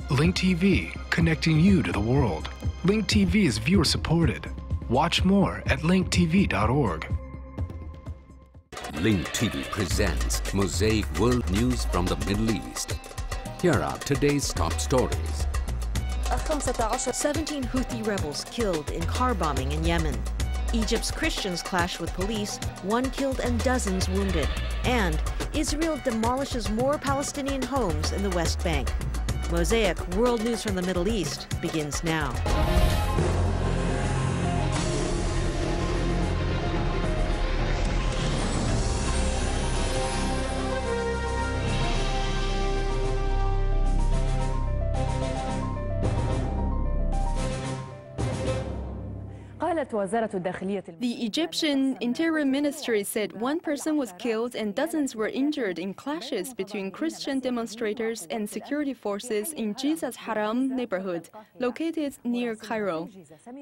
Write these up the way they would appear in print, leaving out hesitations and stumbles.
Link TV, connecting you to the world. Link TV is viewer supported. Watch more at linktv.org. Link TV presents Mosaic World News from the Middle East. Here are today's top stories. 17 Houthi rebels killed in car bombing in Yemen. Egypt's Christians clash with police, 1 killed and dozens wounded. And Israel demolishes more Palestinian homes in the West Bank. Mosaic World News from the Middle East begins now. The Egyptian Interior Ministry said 1 person was killed and dozens were injured in clashes between Christian demonstrators and security forces in Giza's Haram neighborhood, located near Cairo.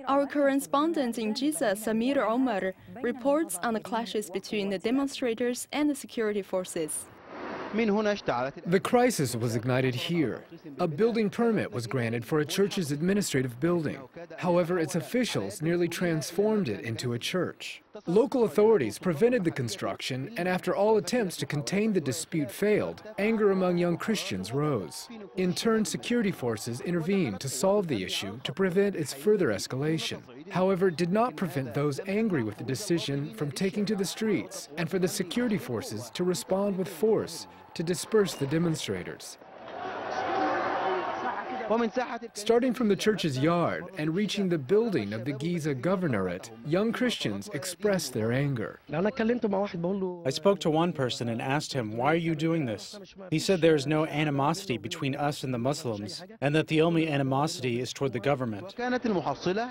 Our correspondent in Giza, Samir Omar, reports on the clashes between the demonstrators and the security forces. The crisis was ignited here. A building permit was granted for a church's administrative building. However, its officials nearly transformed it into a church. Local authorities prevented the construction, and after all attempts to contain the dispute failed, anger among young Christians rose. In turn, security forces intervened to solve the issue to prevent its further escalation. However, it did not prevent those angry with the decision from taking to the streets and for the security forces to respond with force to disperse the demonstrators. Starting from the church's yard and reaching the building of the Giza governorate, young Christians expressed their anger. I spoke to one person and asked him, "Why are you doing this?" He said there is no animosity between us and the Muslims, and that the only animosity is toward the government.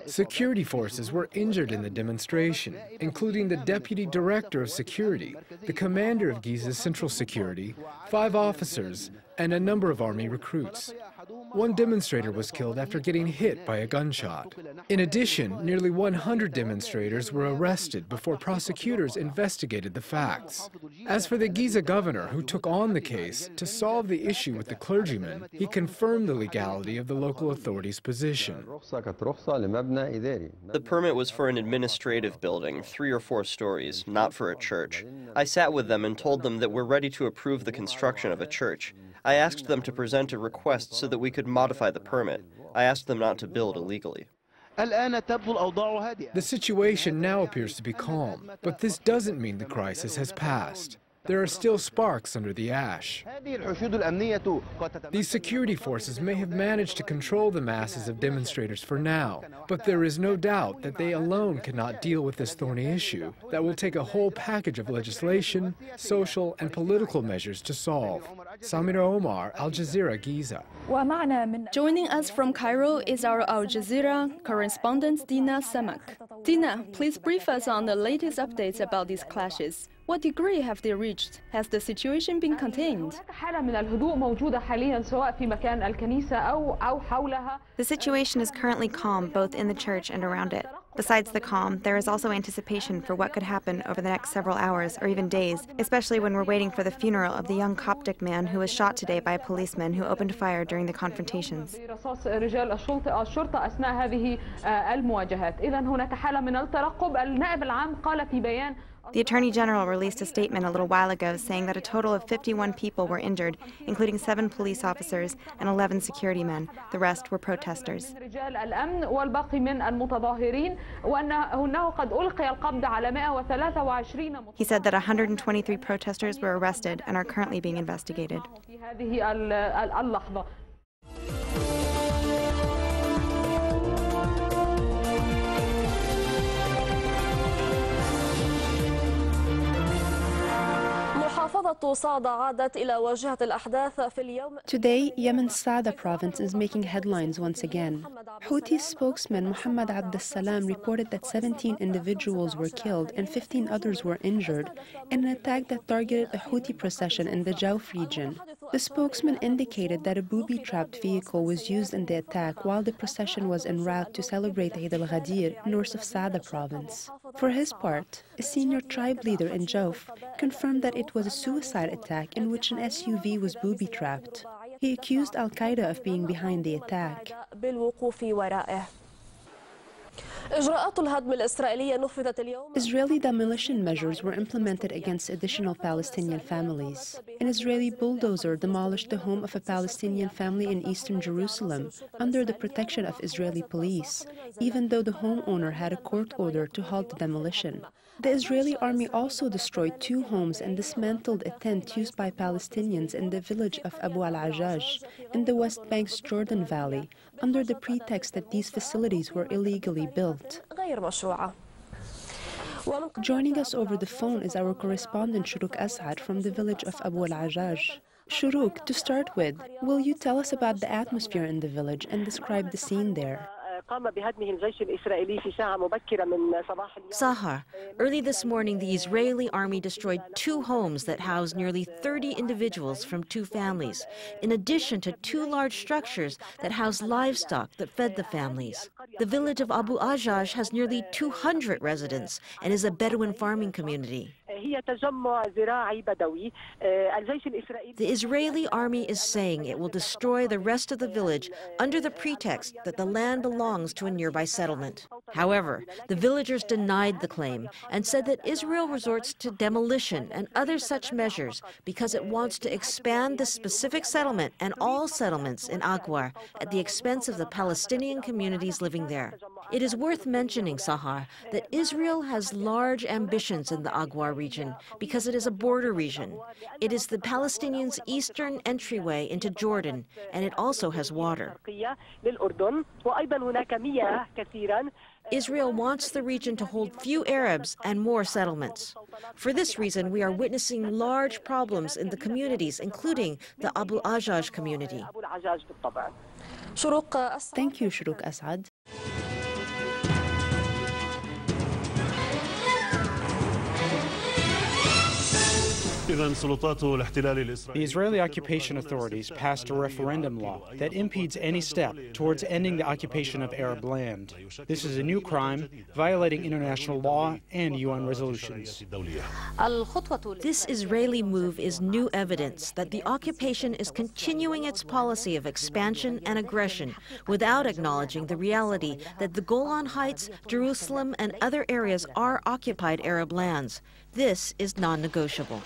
Security forces were injured in the demonstration, including the deputy director of security, the commander of Giza's Central Security, 5 officers, and a number of army recruits. 1 demonstrator was killed after getting hit by a gunshot. In addition, nearly 100 demonstrators were arrested before prosecutors investigated the facts. As for the Giza governor who took on the case to solve the issue with the clergyman, he confirmed the legality of the local authorities' position. The permit was for an administrative building, 3 or 4 stories, not for a church. I sat with them and told them that we're ready to approve the construction of a church. I asked them to present a request so that we could modify the permit. I asked them not to build illegally. The situation now appears to be calm, but this doesn't mean the crisis has passed. There are still sparks under the ash. These security forces may have managed to control the masses of demonstrators for now, but there is no doubt that they alone cannot deal with this thorny issue that will take a whole package of legislation, social, and political measures to solve. Samira Omar, Al Jazeera, Giza. Joining us from Cairo is our Al Jazeera correspondent Dina Samak. Dina, please brief us on the latest updates about these clashes. What degree have they reached? Has the situation been contained? The situation is currently calm both in the church and around it. Besides the calm, there is also anticipation for what could happen over the next several hours or even days, especially when we're waiting for the funeral of the young Coptic man who was shot today by a policeman who opened fire during the confrontations. The Attorney General released a statement a little while ago saying that a total of 51 people were injured, including 7 police officers and 11 security men. The rest were protesters. He said that 123 protesters were arrested and are currently being investigated. Today, Yemen's Sada province is making headlines once again. Houthi spokesman Mohammed Abdus Salam reported that 17 individuals were killed and 15 others were injured in an attack that targeted a Houthi procession in the Jawf region. The spokesman indicated that a booby-trapped vehicle was used in the attack while the procession was en route to celebrate Eid al-Ghadir, north of Sada province. For his part, a senior tribe leader in Jawf confirmed that it was a suicide attack in which an SUV was booby-trapped. He accused Al-Qaeda of being behind the attack. Israeli demolition measures were implemented against additional Palestinian families. An Israeli bulldozer demolished the home of a Palestinian family in eastern Jerusalem under the protection of Israeli police, even though the homeowner had a court order to halt the demolition. The Israeli army also destroyed 2 homes and dismantled a tent used by Palestinians in the village of Abu al-Ajaj in the West Bank's Jordan Valley, under the pretext that these facilities were illegally built. Joining us over the phone is our correspondent Shuruk Asad from the village of Abu al-Ajaj. Shuruk, to start with, will you tell us about the atmosphere in the village and describe the scene there? Sahar, early this morning, the Israeli army destroyed 2 homes that housed nearly 30 individuals from 2 families, in addition to 2 large structures that housed livestock that fed the families. The village of Abu Ajaj has nearly 200 residents and is a Bedouin farming community. The Israeli army is saying it will destroy the rest of the village under the pretext that the land belongs to a nearby settlement. However, the villagers denied the claim and said that Israel resorts to demolition and other such measures because it wants to expand the specific settlement and all settlements in Aghwar at the expense of the Palestinian communities living there. It is worth mentioning, Sahar, that Israel has large ambitions in the Aghwar region because it is a border region. It is the Palestinians' eastern entryway into Jordan, and it also has water. Israel wants the region to hold few Arabs and more settlements. For this reason, we are witnessing large problems in the communities, including the Abu Ajaj community. Thank you, Shuruk Asad. The Israeli occupation authorities passed a referendum law that impedes any step towards ending the occupation of Arab land. This is a new crime, violating international law and UN resolutions. This Israeli move is new evidence that the occupation is continuing its policy of expansion and aggression without acknowledging the reality that the Golan Heights, Jerusalem, and other areas are occupied Arab lands. This is non-negotiable.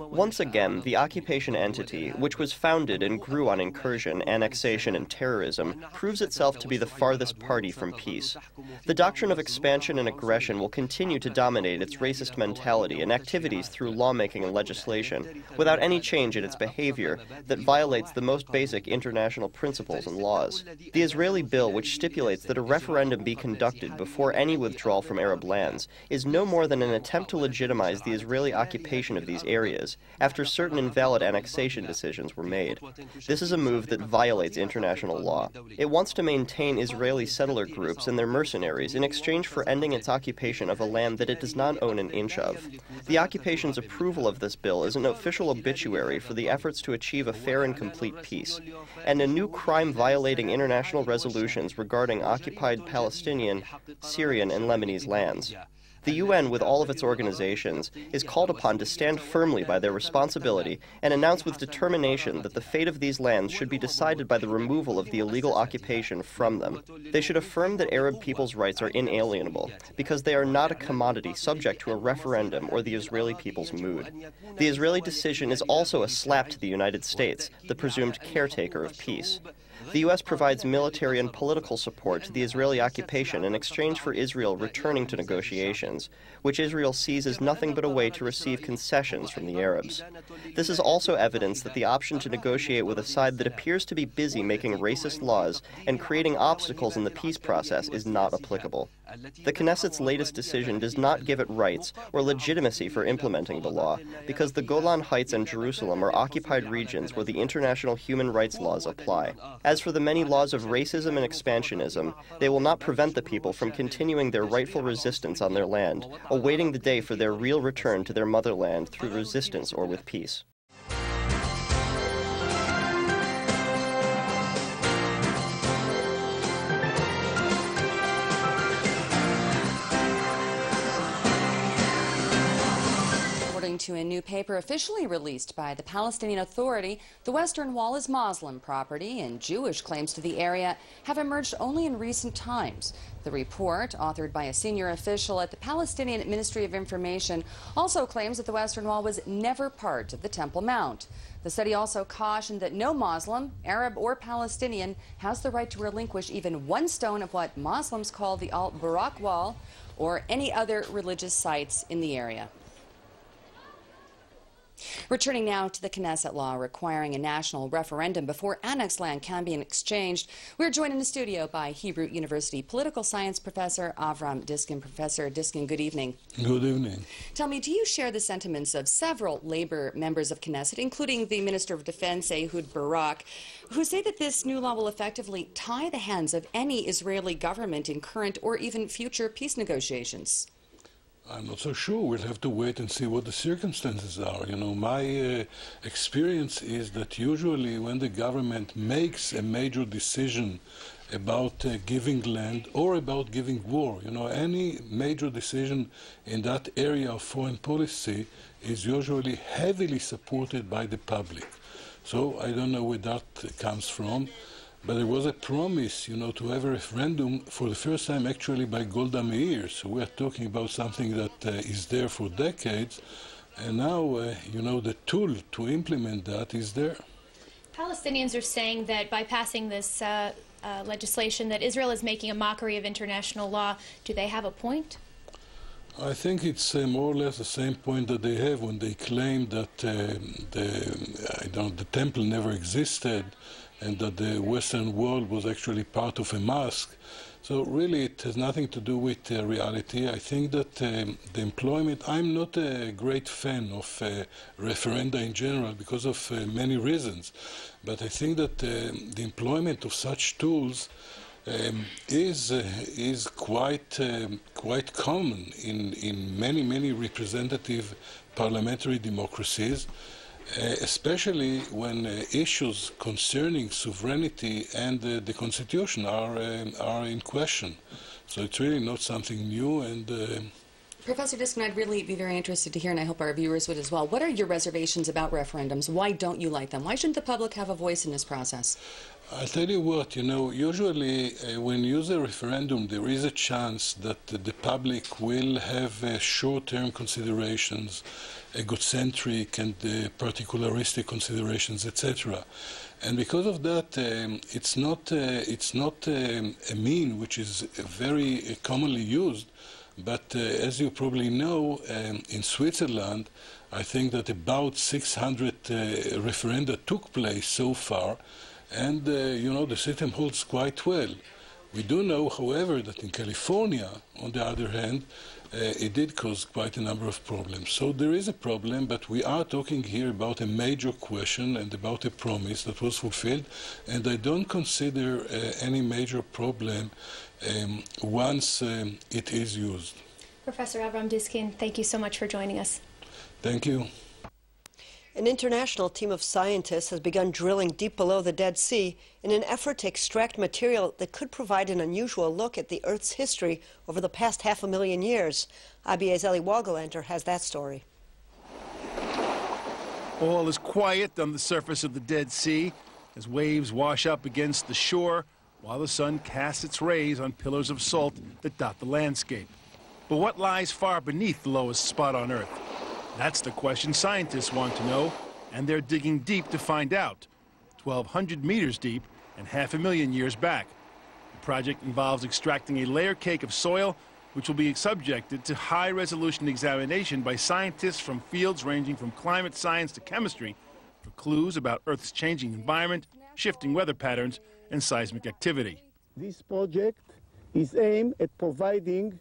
Once again, the occupation entity, which was founded and grew on incursion, annexation, and terrorism, proves itself to be the farthest party from peace. The doctrine of expansion and aggression will continue to dominate its racist mentality and activities through lawmaking and legislation, without any change in its behavior that violates the most basic international principles and laws. The Israeli bill, which stipulates that a referendum be conducted before any withdrawal from Arab lands, is no more than an attempt to legitimize the Israeli occupation of these areas after certain invalid annexation decisions were made. This is a move that violates international law. It wants to maintain Israeli settler groups and their mercenaries in exchange for ending its occupation of a land that it does not own an inch of. The occupation's approval of this bill is an official obituary for the efforts to achieve a fair and complete peace, and a new crime violating international resolutions regarding occupied Palestinian, Syrian, and Lebanese lands. The UN, with all of its organizations, is called upon to stand firmly by their responsibility and announce with determination that the fate of these lands should be decided by the removal of the illegal occupation from them. They should affirm that Arab people's rights are inalienable, because they are not a commodity subject to a referendum or the Israeli people's mood. The Israeli decision is also a slap to the United States, the presumed caretaker of peace. The U.S. provides military and political support to the Israeli occupation in exchange for Israel returning to negotiations, which Israel sees as nothing but a way to receive concessions from the Arabs. This is also evidence that the option to negotiate with a side that appears to be busy making racist laws and creating obstacles in the peace process is not applicable. The Knesset's latest decision does not give it rights or legitimacy for implementing the law, because the Golan Heights and Jerusalem are occupied regions where the international human rights laws apply. As for the many laws of racism and expansionism, they will not prevent the people from continuing their rightful resistance on their land, awaiting the day for their real return to their motherland through resistance or with peace. According to a new paper officially released by the Palestinian Authority, the Western Wall is Muslim property, and Jewish claims to the area have emerged only in recent times. The report, authored by a senior official at the Palestinian Ministry of Information, also claims that the Western Wall was never part of the Temple Mount. The study also cautioned that no Muslim, Arab or Palestinian, has the right to relinquish even one stone of what Muslims call the Al-Barak Wall or any other religious sites in the area. Returning now to the Knesset law requiring a national referendum before annexed land can be exchanged, we're joined in the studio by Hebrew University political science professor Avram Diskin. Professor Diskin, good evening. Good evening. Tell me, do you share the sentiments of several labor members of Knesset, including the Minister of Defense, Ehud Barak, who say that this new law will effectively tie the hands of any Israeli government in current or even future peace negotiations? I'm not so sure. We'll have to wait and see what the circumstances are. You know, my experience is that usually when the government makes a major decision about giving land or about giving war, you know, any major decision in that area of foreign policy is usually heavily supported by the public. So I don't know where that comes from. But there was a promise, you know, to have a referendum for the first time actually by Golda Meir. So we're talking about something that is there for decades. And now, you know, the tool to implement that is there. Palestinians are saying that by passing this legislation that Israel is making a mockery of international law. Do they have a point? I think it's more or less the same point that they have when they claim that the temple never existed and that the Western world was actually part of a mosque. So really it has nothing to do with reality. I think that the employment, I'm not a great fan of referenda in general because of many reasons, but I think that the employment of such tools is quite common in many representative parliamentary democracies, especially when issues concerning sovereignty and the constitution are in question. So it's really not something new. And Professor Diskin, I'd really be very interested to hear, and I hope our viewers would as well. What are your reservations about referendums? Why don't you like them? Why shouldn't the public have a voice in this process? I'll tell you what, you know, usually when you use a referendum, there is a chance that the public will have short-term considerations, egocentric and particularistic considerations, etc. And because of that, it's not a mean which is very commonly used. But as you probably know, in Switzerland, I think that about 600 referenda took place so far. And, you know, the system holds quite well. We do know, however, that in California, on the other hand, it did cause quite a number of problems. So there is a problem, but we are talking here about a major question and about a promise that was fulfilled. And I don't consider any major problem once it is used. Professor Avram Diskin, thank you so much for joining us. Thank you. An international team of scientists has begun drilling deep below the Dead Sea in an effort to extract material that could provide an unusual look at the Earth's history over the past 500,000 years. IBA's Eli Wogelander has that story. All is quiet on the surface of the Dead Sea as waves wash up against the shore while the sun casts its rays on pillars of salt that dot the landscape. But what lies far beneath the lowest spot on Earth? That's the question scientists want to know, and they're digging deep to find out. 1,200 meters deep and 500,000 years back. The project involves extracting a layer cake of soil, which will be subjected to high-resolution examination by scientists from fields ranging from climate science to chemistry for clues about Earth's changing environment, shifting weather patterns, and seismic activity. This project is aimed at providing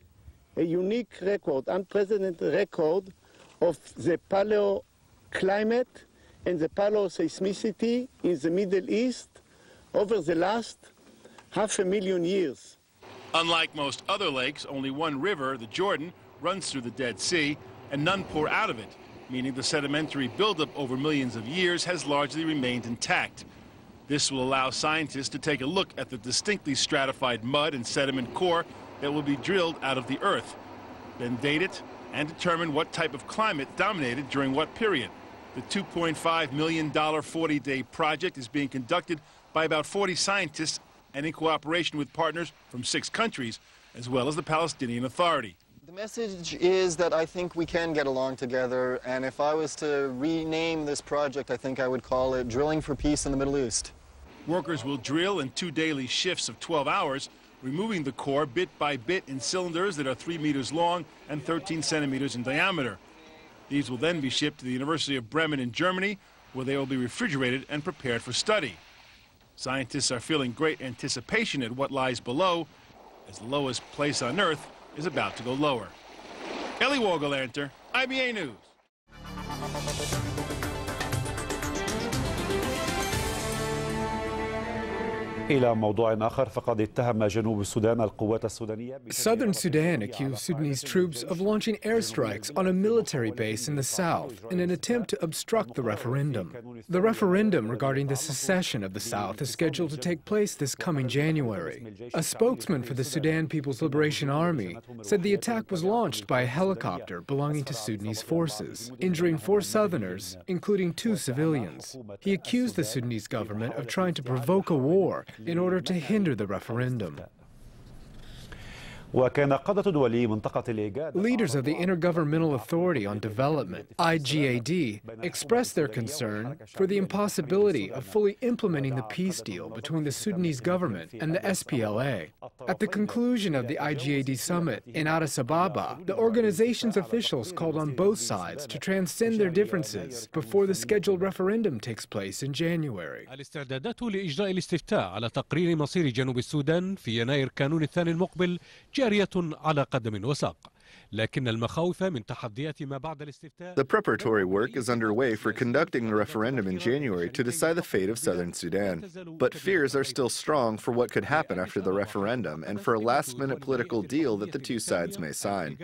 a unique record, unprecedented record, of the paleoclimate and the paleoseismicity in the Middle East over the last 500,000 years. Unlike most other lakes, only one river, the Jordan, runs through the Dead Sea, and none pour out of it, meaning the sedimentary buildup over millions of years has largely remained intact. This will allow scientists to take a look at the distinctly stratified mud and sediment core that will be drilled out of the earth, then date it and determine what type of climate dominated during what period. The $2.5 million 40-day project is being conducted by about 40 scientists and in cooperation with partners from 6 countries, as well as the Palestinian Authority. The message is that I think we can get along together, and if I was to rename this project, I think I would call it Drilling for Peace in the Middle East. Workers will drill in 2 daily shifts of 12 hours, removing the core bit by bit in cylinders that are 3 meters long and 13 centimeters in diameter. These will then be shipped to the University of Bremen in Germany, where they will be refrigerated and prepared for study. Scientists are feeling great anticipation at what lies below, as the lowest place on Earth is about to go lower. Ellie Wogelanter, IBA News. Southern Sudan accused Sudanese troops of launching airstrikes on a military base in the south in an attempt to obstruct the referendum. The referendum regarding the secession of the south is scheduled to take place this coming January. A spokesman for the Sudan People's Liberation Army said the attack was launched by a helicopter belonging to Sudanese forces, injuring 4 Southerners, including 2 civilians. He accused the Sudanese government of trying to provoke a war in order to hinder the referendum. Leaders of the Intergovernmental Authority on Development, IGAD, expressed their concern for the impossibility of fully implementing the peace deal between the Sudanese government and the SPLA. At the conclusion of the IGAD summit in Addis Ababa, the organization's officials called on both sides to transcend their differences before the scheduled referendum takes place in January. الاستعدادات لإجراء الاستفتاء على تقرير مصير جنوب السودان في يناير كانون الثاني المقبل جارية على قدم وساق. لكن المخاوف من تحديات ما بعد الاستفتاء. The preparatory work is underway for conducting the referendum in January to decide the fate of southern Sudan. But fears are still strong for what could happen after the referendum and for a last-minute political deal that the 2 sides may sign.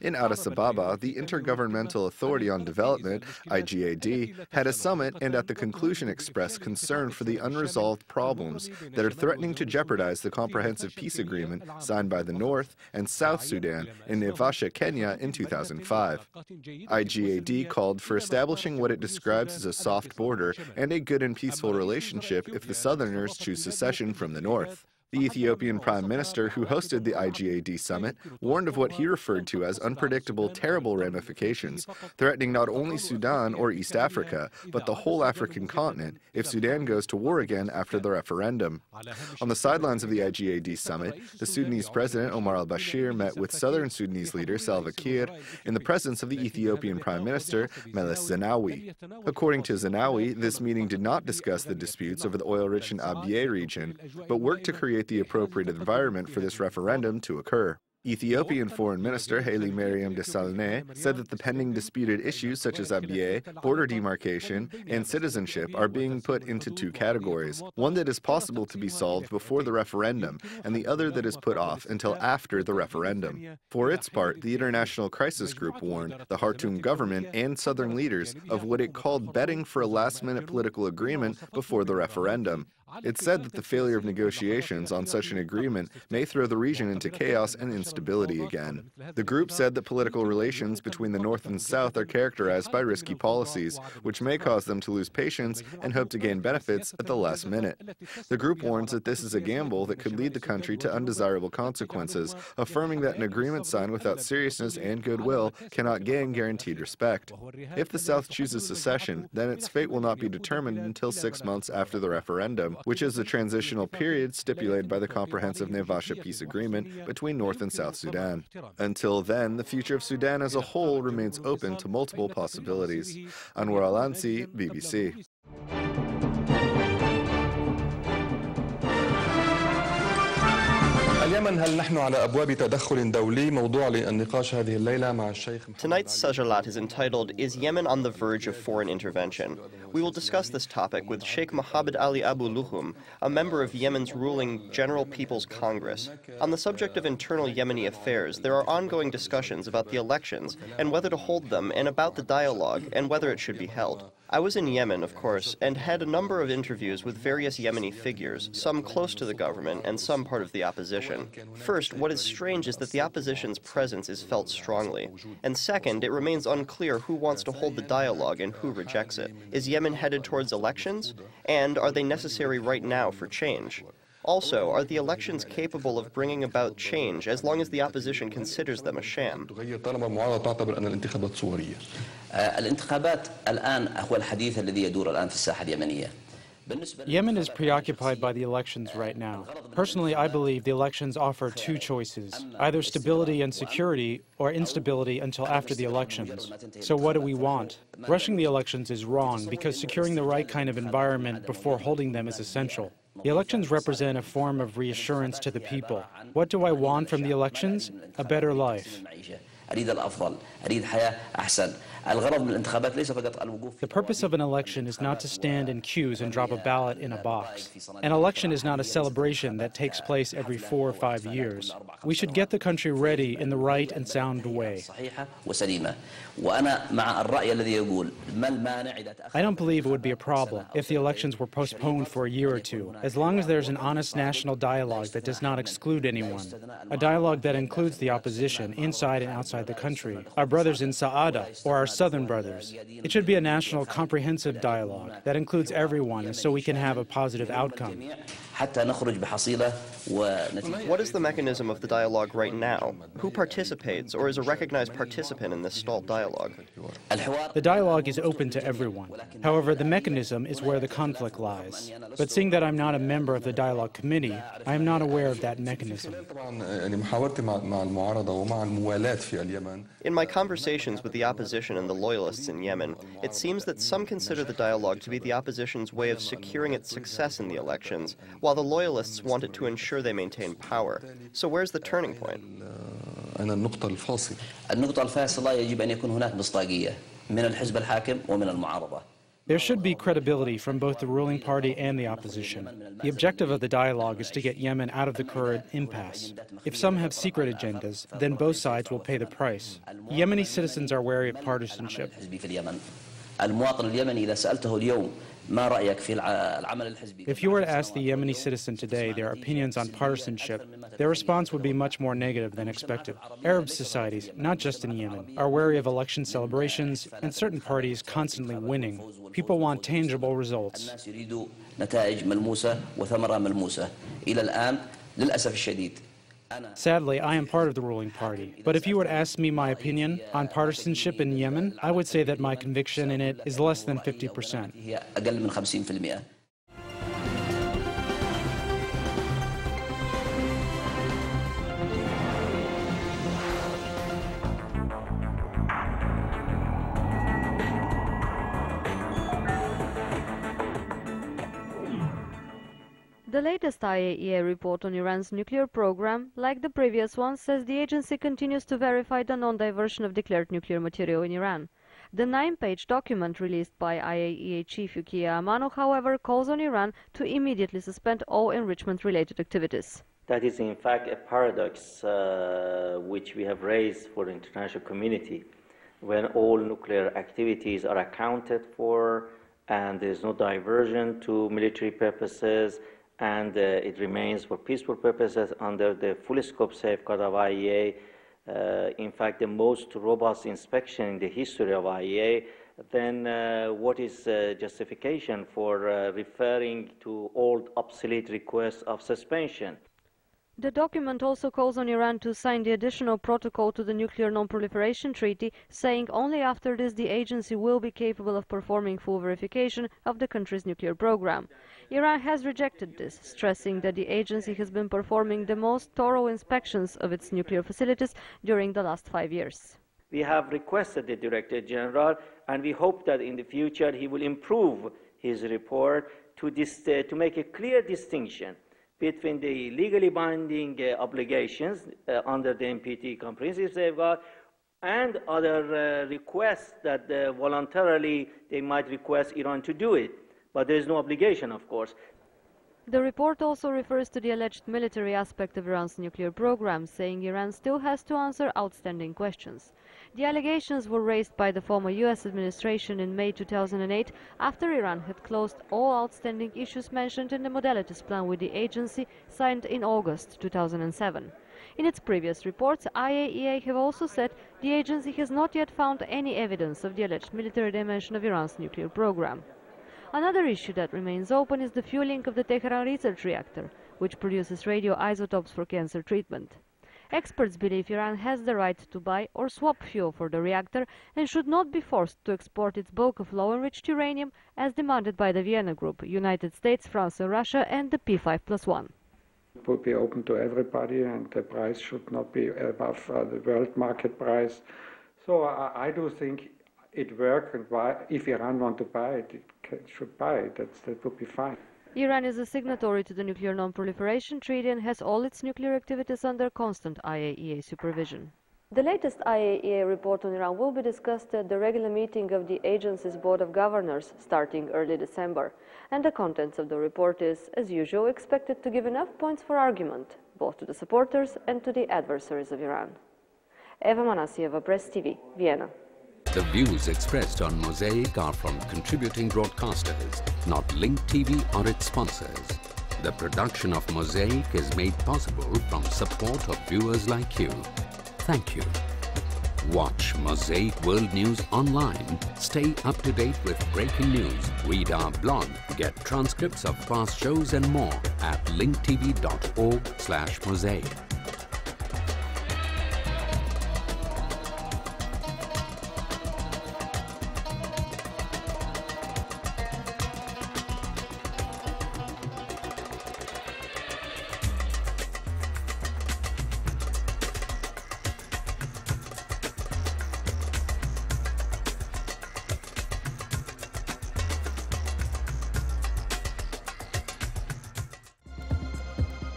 In Addis Ababa, the Intergovernmental Authority on Development, IGAD, had a summit and at the conclusion expressed concern for the unresolved problems that are threatening to jeopardize the comprehensive peace agreement signed by the North and South Sudan in Naivasha, Kenya in 2005. IGAD called for establishing what it describes as a soft border and a good and peaceful relationship if the Southerners choose secession from the North. The Ethiopian Prime Minister, who hosted the IGAD summit, warned of what he referred to as unpredictable, terrible ramifications, threatening not only Sudan or East Africa, but the whole African continent if Sudan goes to war again after the referendum. On the sidelines of the IGAD summit, the Sudanese President Omar al-Bashir met with Southern Sudanese leader Salva Kiir in the presence of the Ethiopian Prime Minister Meles Zenawi. According to Zenawi, this meeting did not discuss the disputes over the oil-rich and IBA region, but worked to create the appropriate environment for this referendum to occur. Ethiopian Foreign Minister Haile Mariam Desalegn said that the pending disputed issues such as IBA, border demarcation, and citizenship are being put into 2 categories, one that is possible to be solved before the referendum and the other that is put off until after the referendum. For its part, the International Crisis Group warned the Khartoum government and southern leaders of what it called betting for a last-minute political agreement before the referendum. It said that the failure of negotiations on such an agreement may throw the region into chaos and instability again. The group said that political relations between the North and South are characterized by risky policies, which may cause them to lose patience and hope to gain benefits at the last minute. The group warns that this is a gamble that could lead the country to undesirable consequences, affirming that an agreement signed without seriousness and goodwill cannot gain guaranteed respect. If the South chooses secession, then its fate will not be determined until 6 months after the referendum, which is the transitional period stipulated by the comprehensive Naivasha peace agreement between North and South Sudan. Until then, the future of Sudan as a whole remains open to multiple possibilities. Anwar Al-Ansi, BBC. Tonight's Sajalat is entitled, Is Yemen on the Verge of Foreign Intervention? We will discuss this topic with Sheikh Mohammed Ali Abu Luhum, a member of Yemen's ruling General People's Congress. On the subject of internal Yemeni affairs, there are ongoing discussions about the elections and whether to hold them, and about the dialogue and whether it should be held. I was in Yemen, of course, and had a number of interviews with various Yemeni figures, some close to the government and some part of the opposition. First, what is strange is that the opposition's presence is felt strongly. And second, it remains unclear who wants to hold the dialogue and who rejects it. Is Yemen headed towards elections? And are they necessary right now for change? Also, are the elections capable of bringing about change as long as the opposition considers them a sham? Yemen is preoccupied by the elections right now. Personally, I believe the elections offer two choices, either stability and security or instability until after the elections. So what do we want? Rushing the elections is wrong because securing the right kind of environment before holding them is essential. The elections represent a form of reassurance to the people. What do I want from the elections? A better life. The purpose of an election is not to stand in queues and drop a ballot in a box. An election is not a celebration that takes place every 4 or 5 years. We should get the country ready in the right and sound way. I don't believe it would be a problem if the elections were postponed for a year or two, as long as there's an honest national dialogue that does not exclude anyone. A dialogue that includes the opposition inside and outside the country, our brothers in Saada or our southern brothers. It should be a national comprehensive dialogue that includes everyone so we can have a positive outcome. What is the mechanism of the dialogue right now? Who participates or is a recognized participant in this stalled dialogue? The dialogue is open to everyone. However, the mechanism is where the conflict lies. But seeing that I'm not a member of the dialogue committee, I am not aware of that mechanism. In my conversations with the opposition and the loyalists in Yemen, it seems that some consider the dialogue to be the opposition's way of securing its success in the elections, while the loyalists want it to ensure they maintain power. So where's the turning point? There should be credibility from both the ruling party and the opposition. The objective of the dialogue is to get Yemen out of the current impasse. If some have secret agendas, then both sides will pay the price. Yemeni citizens are wary of partisanship. If you were to ask the Yemeni citizen today their opinions on partisanship, their response would be much more negative than expected. Arab societies, not just in Yemen, are wary of election celebrations and certain parties constantly winning. People want tangible results. Sadly, I am part of the ruling party, but if you were to ask me my opinion on partisanship in Yemen, I would say that my conviction in it is less than 50%. The latest IAEA report on Iran's nuclear program, like the previous one, says the agency continues to verify the non-diversion of declared nuclear material in Iran. The 9-page document released by IAEA Chief Yukiya Amano, however, calls on Iran to immediately suspend all enrichment-related activities. That is in fact a paradox which we have raised for the international community. When all nuclear activities are accounted for and there is no diversion to military purposes, and it remains for peaceful purposes under the full scope safeguard of IAEA, in fact the most robust inspection in the history of IAEA, then what is justification for referring to old obsolete requests of suspension? The document also calls on Iran to sign the additional protocol to the Nuclear Non-Proliferation Treaty, saying only after this the agency will be capable of performing full verification of the country's nuclear program. Iran has rejected this, stressing that the agency has been performing the most thorough inspections of its nuclear facilities during the last 5 years. We have requested the Director General, and we hope that in the future he will improve his report to make a clear distinction between the legally binding obligations under the NPT comprehensive safeguard and other requests that voluntarily they might request Iran to do it. But there is no obligation, of course. The report also refers to the alleged military aspect of Iran's nuclear program, saying Iran still has to answer outstanding questions. The allegations were raised by the former U.S. administration in May 2008 after Iran had closed all outstanding issues mentioned in the modalities plan with the agency signed in August 2007. In its previous reports, IAEA have also said the agency has not yet found any evidence of the alleged military dimension of Iran's nuclear program. Another issue that remains open is the fueling of the Tehran research reactor, which produces radioisotopes for cancer treatment. Experts believe Iran has the right to buy or swap fuel for the reactor and should not be forced to export its bulk of low-enriched uranium as demanded by the Vienna Group, United States, France and Russia, and the P5+1. It would be open to everybody, and the price should not be above the world market price. So I do think it works, and if Iran wants to buy it, it should buy it. That would be fine. Iran is a signatory to the Nuclear Non-Proliferation Treaty and has all its nuclear activities under constant IAEA supervision. The latest IAEA report on Iran will be discussed at the regular meeting of the agency's Board of Governors starting early December. And the contents of the report is, as usual, expected to give enough points for argument, both to the supporters and to the adversaries of Iran. Eva Manasieva, Press TV, Vienna. The views expressed on Mosaic are from contributing broadcasters, not Link TV or its sponsors. The production of Mosaic is made possible from support of viewers like you. Thank you. Watch Mosaic World News online. Stay up to date with breaking news. Read our blog. Get transcripts of past shows and more at linktv.org/mosaic.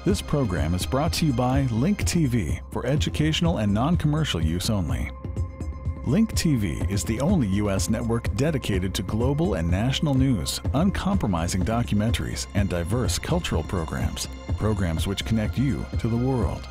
This program is brought to you by Link TV for educational and non-commercial use only. Link TV is the only U.S. network dedicated to global and national news, uncompromising documentaries, and diverse cultural programs. Programs which connect you to the world.